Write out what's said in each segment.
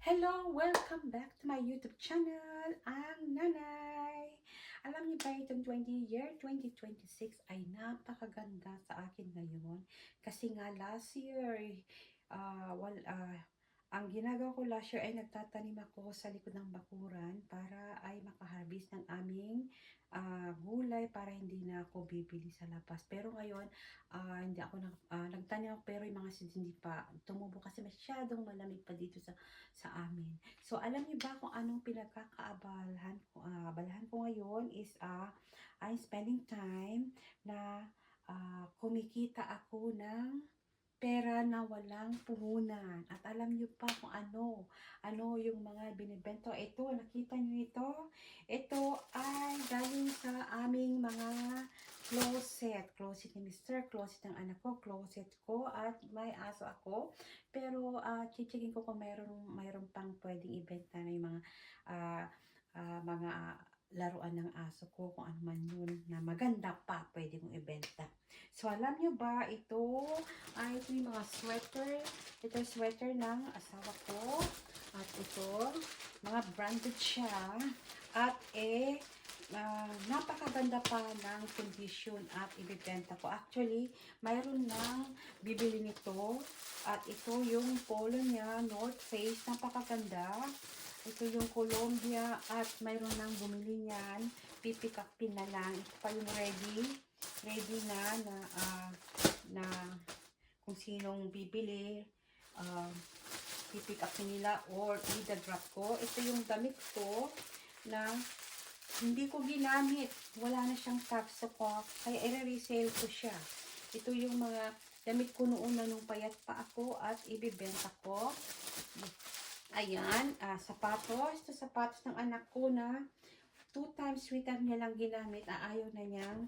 Hello! Welcome back to my YouTube channel, ang Nanay! Alam niyo ba itong 2026 ay napakaganda sa akin ngayon? Kasi nga last year, ang ginagawa ko last year ay nagtatanim ako sa likod ng bakuran para ay makaharvest ng aming gulay para hindi na ako bibili sa labas. Pero ngayon, hindi ako nagtanim ako pero yung mga seeds hindi pa tumubo kasi masyadong malamig pa dito sa amin. So, alam niyo ba kung anong pinagkakaabalahan ko? Abalahan ko ngayon is I'm spending time na kumikita ako ng pera na walang puhunan. At alam niyo pa kung ano yung mga binibenta. Ito, nakita niyo ito? Ito ay galing sa aming mga closet. Closet ni Mr. Closet ng anak ko, closet ko, at may aso ako. Pero, chichigin ko kung mayroon pang pwedeng ibenta na yung mga laruan ng aso ko, kung ano man yun na maganda pa pwede mong ibenta. So, alam nyo ba, ito yung mga sweater. Ito yung sweater ng asawa ko. At ito, mga branded siya. At napakaganda pa ng condition at ibibenta ko. Actually, mayroon nang bibili nito. At ito yung polo niya, North Face. Napakaganda. Ito yung Columbia at mayroon nang bumili niyan. Pipick upin na lang. Ito pa yung ready na kung sinong bibili, pipick upin nila or i-drop ko. Ito yung damit ko na hindi ko ginamit. Wala na siyang tag sa ko. Kaya i-resale ko siya. Ito yung mga damit ko noon na nung payat pa ako at ibibenta ko. Ayan, sapatos. Ito sapatos ng anak ko na 2 times sweater niya lang ginamit. Ayaw na niyang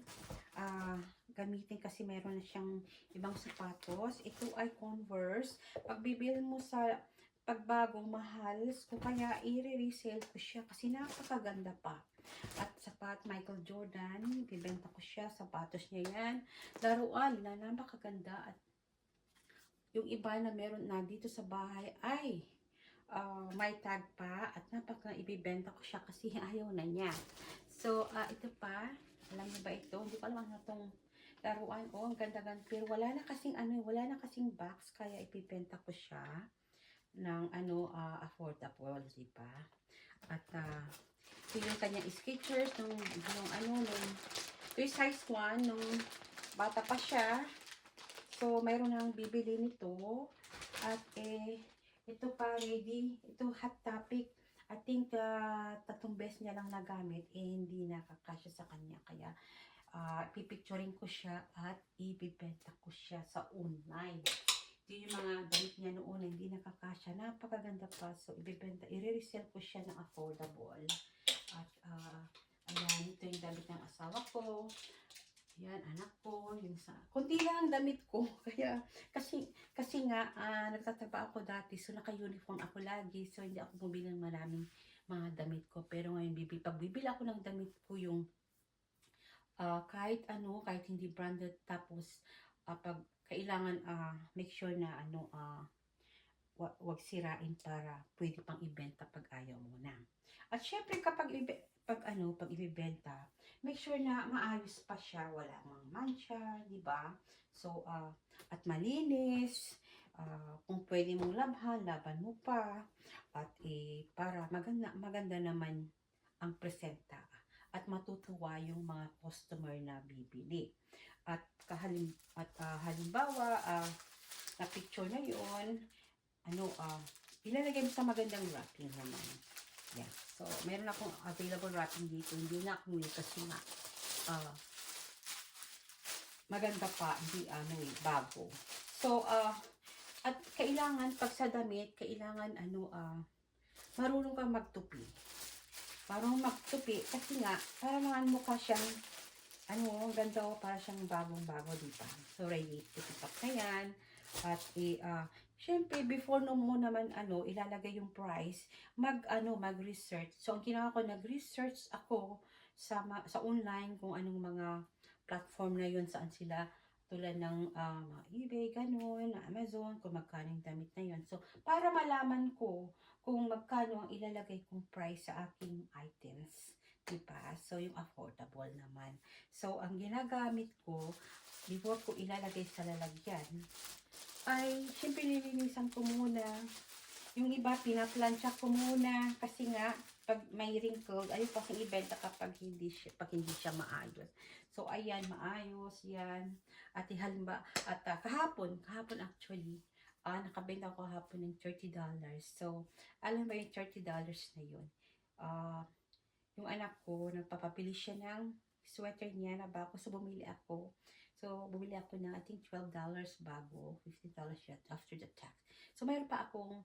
gamitin kasi meron na siyang ibang sapatos. Ito ay Converse. Pag bibili mo sa pagbagong mahal, so kaya i-resale ko siya kasi napakaganda pa. At sapat Michael Jordan, bibenta ko siya. Sapatos niya yan. Laruan na napakaganda. At yung iba na meron na dito sa bahay ay may tag pa at ibibenta ko siya kasi ayaw na niya. So, ito pa, alam niyo ba ito? Hindi ko alam ano itong laruan. Ang ganda-ganda. Pero wala na kasing box, kaya ibibenta ko siya ng affordable, di ba? At ito yung kanyang Skechers, ito yung size 1, nung bata pa siya. So, mayroon nang bibili nito. At ito pa ready. Ito hot topic. I think 3 beses niya lang nagamit. Hindi nakakasya sa kanya. Kaya pipicturing ko siya at ibibenta ko siya sa online. Ito yung mga damit niya noon na hindi nakakasya. Napakaganda pa. So, i-resell ko siya ng affordable. At ayan, ito yung damit ng asawa ko. Yan, anak ko, kunti lang ang damit ko. Kaya, kasi nga, nagtatrabaho ako dati, so naka-uniform ako lagi, so hindi ako bumili ng maraming mga damit ko. Pero ngayon, pag bibili ako ng damit ko, yung kahit hindi branded, tapos, pag kailangan, make sure na, wag sirain para pwede pang ibenta pag ayaw mo na. At syempre kapag ibebenta, make sure na maayos pa siya, wala mang mancha, di ba? So at malinis, kung pwede mong laban mo pa at para maganda naman ang presenta at matutuwa yung mga customer na bibili. At halimbawa, na picture na yon, ilalagay mo sa magandang wrapping naman. Yan. So, meron akong available wrapping dito. Hindi na ako muli kasi maganda pa, hindi bago. So, at kailangan, pag sa damit, kailangan, marunong kang magtupi. Marunong magtupi, kasi nga, para naman mukha siyang, ang ganda ko, para siyang bagong-bago, diba? So, ready to pick up na yan. At, syempre, before mo naman, ilalagay yung price, mag-research. So, ang ginawa ko, nag-research ako sa online, kung anong mga platform na yun, saan sila, tulad ng eBay, ganun, Amazon, kung magkano yung damit na yun. So, para malaman ko kung magkano ang ilalagay kong price sa aking items. Diba? So, yung affordable naman. So, ang ginagamit ko, before ko ilalagay sa lalagyan, ay, syempre nilinisan ko muna. Yung iba, pinaplansya ko muna. Kasi nga, pag may wrinkle, ayun kasi ibenta kapag pag hindi siya maayos. So, ayan, maayos, yan. At halimbawa, at kahapon actually, nakabenta ko kahapon ng $30. So, alam mo yung $30 na yun? Yung anak ko, nagpapabili siya ng sweater niya na bago. So, bumili ako. ng, I think, $12 bago. $15 yet after the tax. So, mayroon pa akong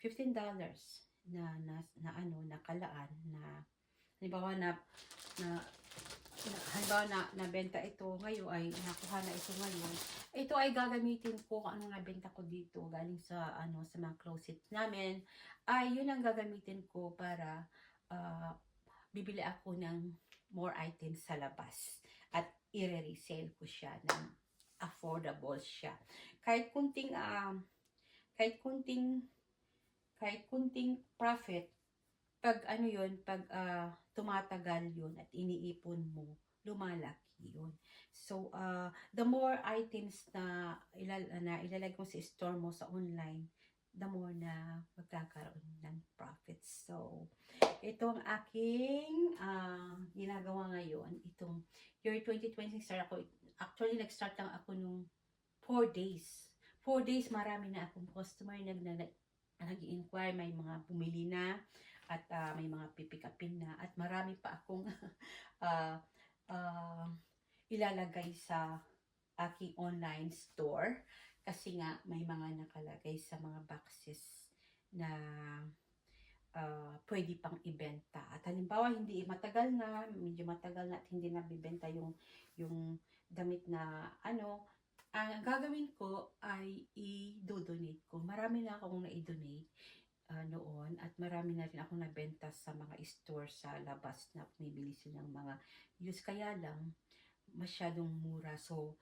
$15 nakalaan na halimbawa nabenta ito ngayon ay nakuha na ito ngayon. Ito ay gagamitin ko kung anong nabenta ko dito galing sa sa mga closet namin. Ay yun ang gagamitin ko para bibili ako ng more items sa labas at i-resale ko siya ng affordable siya. Kahit kunting profit, pag tumatagal yun at iniipon mo, lumalaki yun. So, the more items na ilalagay mo sa store mo sa online, the more na magkakaroon ng profits. So, ito ang aking ginagawa ngayon. Itong year 2020 start ako. Actually, nag-start lang ako nung 4 days. 4 days, marami na akong customer nag-inquire, may mga bumili na at may mga pipikapin na at marami pa akong ilalagay sa aking online store kasi nga may mga nakalagay sa mga boxes na pwede pang ibenta. At halimbawa, medyo matagal na at hindi nabibenta yung damit na ang gagawin ko ay i-donate ko. Marami na akong na-donate noon at marami na rin akong nabenta sa mga store sa labas na bumibili sila ng mga use. Kaya lang, masyadong mura. So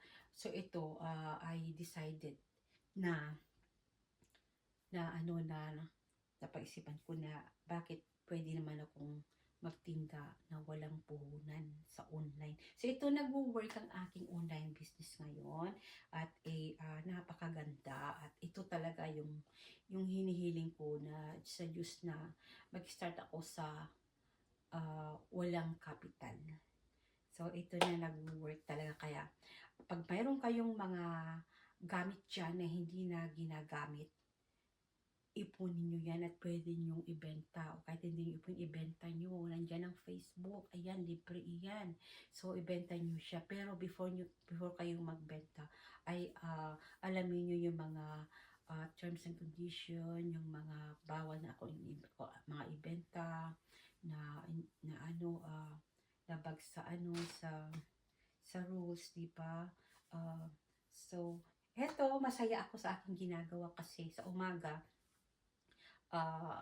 ito, I decided na napaisipan ko na bakit pwede naman akong magtinda na walang puhunan sa online. So ito, nag-work ang aking online business ngayon at napakaganda at ito talaga yung hinihiling ko na sa Diyos na mag-start ako sa walang capital. So ito na nag-work talaga. Kaya pag mayroon kayong mga gamit dyan na hindi na ginagamit, ipunin nyo yan at pwede nyong ibenta. O kahit hindi nyo ibenta nyo, nandyan ang Facebook, ayan, libre iyan. So, ibenta nyo siya. Pero before kayong magbenta, ay alamin nyo yung mga terms and condition, yung mga bawal na mga ibenta, labag sa rules, diba? So, eto, masaya ako sa aking ginagawa kasi sa umaga,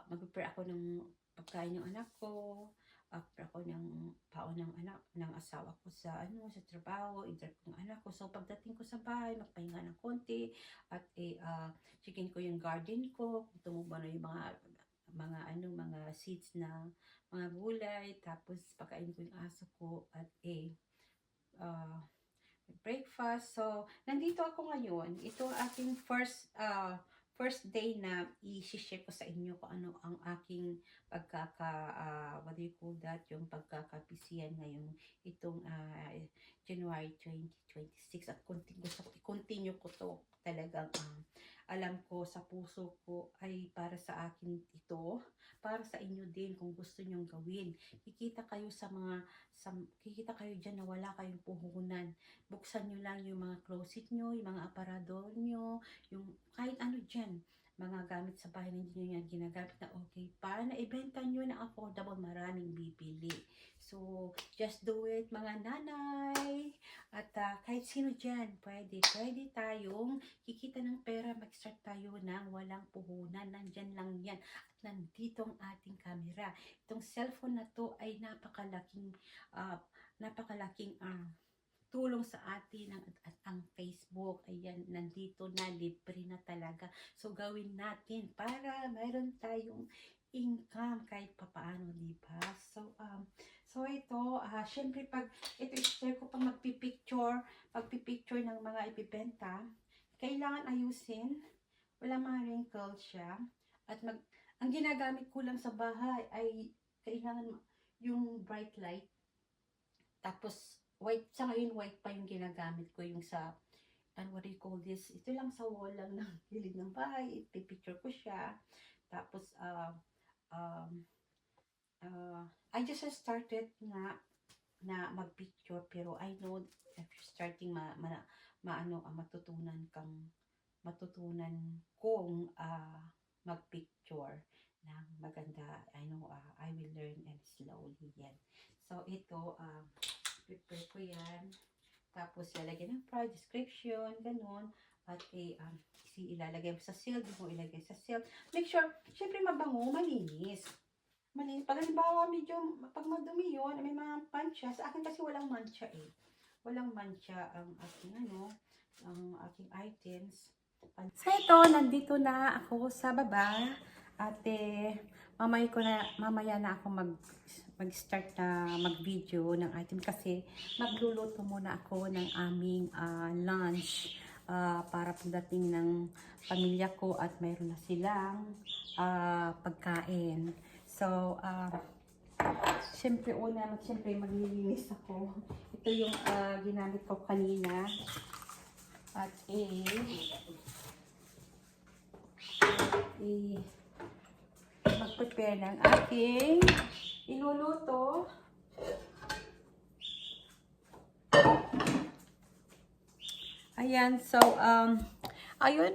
mag-prepare ako ng pagkain ng anak ko, prepare ako ng paon ng asawa ko sa trabaho, i-drop ng anak ko. So pagdating ko sa bahay, magpahinga ng konti at checkin ko yung garden ko, kung tumubo na yung mga seeds na mga gulay, tapos pakain ko yung aso ko at breakfast. So, nandito ako ngayon. Ito aking first day na i-share ko sa inyo kung ano ang aking what do you call that, yung pagkakapisiyan ngayon itong January 2026 at gusto ko i-continue ko to talagang alam ko sa puso ko ay para sa akin ito, para sa inyo din kung gusto nyong gawin. Kikita kayo dyan na wala kayong puhunan. Buksan nyo lang yung mga closet nyo, yung mga aparador nyo, yung kahit ano dyan, mga gamit sa bahay na hindi nyo yan ginagamit na okay, para na ibenta nyo na affordable, maraming bibili. So, just do it mga nanay. At kahit sino dyan, pwede tayong kikita ng pera, mag-start tayo ng walang puhunan. Nandyan lang yan. At nandito ang ating camera. Itong cellphone na to ay napakalaking tulong sa atin at ang Facebook. Ayan, nandito na, libre na talaga. So, gawin natin para mayroon tayong income kahit papaano, di ba? So ito, syempre pag ito i-share ko pag pagpipicture ng mga ibibenta, kailangan ayusin, walang mga wrinkles siya, at ang ginagamit ko lang sa bahay ay kailangan yung bright light, tapos white, sa ngayon white pa yung ginagamit ko, yung sa, what do you call this, ito lang sa wall lang ng gilid ng bahay, ipipicture ko siya, tapos I just started na mag-picture, pero I know if you're starting matutunan kung mag-picture ng maganda. I know I will learn and slowly yan. So ito, prepare ko yan. Tapos lalagyan ng price, description, ganun. At ilalagay mo sa seal, di mo ilagay sa seal. Make sure, syempre mabango, malinis. Pag halimbawa medyo, pag madumi yun, may mga mancha. Sa akin kasi walang mancha eh. Walang mancha ang aking ang aking items. So ito, nandito na ako sa baba. At mamaya na ako mag-start na mag-video ng item kasi magluluto muna ako ng aming lunch para pagdating ng pamilya ko at mayroon na silang pagkain. So, syempre maglilinis ako. Ito yung ginamit ko kanina. At mag-prepare ng aking iluluto. Ayan, so, ayun,